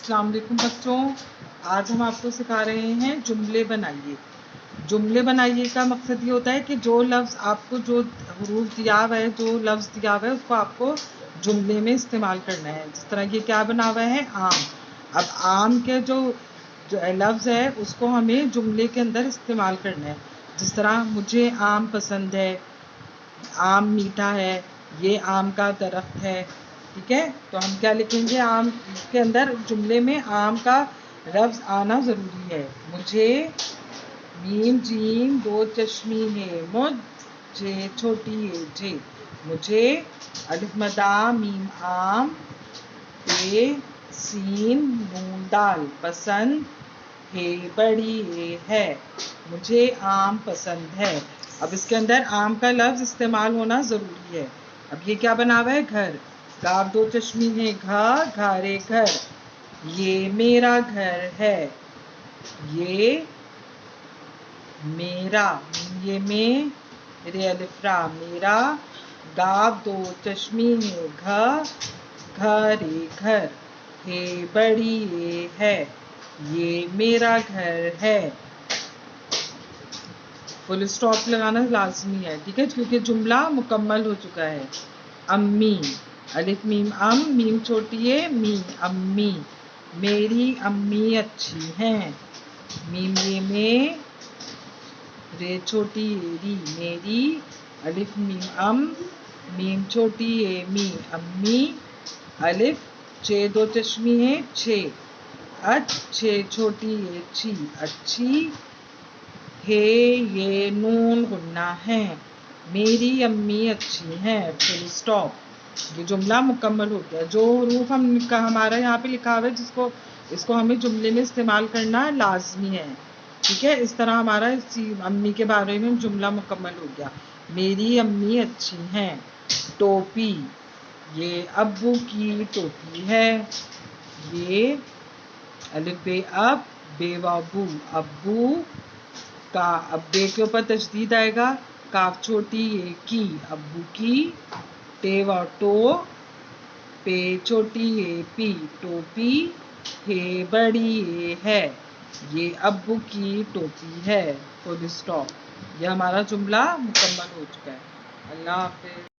السلام علیکم بچوں، آج ہم آپ کو سکھا رہے ہیں جملے بنائیے۔ جملے بنائیے کا مقصد یہ ہوتا ہے کہ جو لفظ آپ کو جو حروف دیا ہوا ہے، جو لفظ دیا ہوا ہے، اس کو آپ کو جملے میں استعمال کرنا ہے۔ جس طرح یہ کیا بنا ہوا ہے، آم۔ اب آم کے جو لفظ ہے اس کو ہمیں جملے کے اندر استعمال کرنا ہے۔ جس طرح مجھے آم پسند ہے، آم میٹھا ہے، یہ آم کا درخت ہے۔ ٹھیک ہے، تو ہم کیا لکھیں گے، آم کے اندر جملے میں آم کا لفظ آنا ضروری ہے۔ مجھے میم جیم دو چشمی ہے، مجھے چھوٹی ہے جے، مجھے الف مد میم آم اے سین نون دال پسند ہے بڑی ہے، مجھے آم پسند ہے۔ اب اس کے اندر آم کا لفظ استعمال ہونا ضروری ہے۔ اب یہ کیا بنا ہوا ہے، گھر، گاب دو چشمی ہے، گھارے گھر، یہ میرا گھر ہے، یہ میرا، یہ میرے الف را، میرا، گاب دو چشمی ہے، گھارے گھر، ہے بڑی ہے، یہ میرا گھر ہے۔ فل اسٹاپ لگانا لازمی ہے، ٹھیک ہے، کیونکہ جملہ مکمل ہو چکا ہے۔ امی، الف میم ام، میم چھوٹی ہے، می، امی، میری امی اچھی ہیں، میم یہ میں، رے چھوٹی ہے، ری، میری، الف میم ام، میم چھوٹی ہے، می، امی، الف چھ دو چشمی ہے، چھ، چھ چھوٹی ہے، چھی، اچھی ہے، یہ نون غنہ ہے، میری امی اچھی ہیں، فل اسٹاپ۔ یہ جملہ مکمل ہو گیا۔ جو حروف ہمارا یہاں پہ لکھا ہوا ہے، اس کو ہمیں جملے میں استعمال کرنا لازمی ہے، ٹھیک ہے۔ اس طرح ہمارا امی کے بارے میں جملہ مکمل ہو گیا۔ میری امی اچھی ہیں۔ ٹوپی، یہ ابو کی ٹوپی ہے، یہ الف بے اب، بے وابو، ابو کا، اب بے کے اوپر تشدید آئے گا، کاف چھوٹی ہے، کی، ابو کی، ٹے و ٹو، پے چھوٹی ہے، پی، ٹوپی، ہے بڑی ہے، یہ ابو کی ٹوپی ہے، فل اسٹاپ۔ یہ ہمارا جملہ مکمل ہو چکا ہے۔ اللہ حافظ۔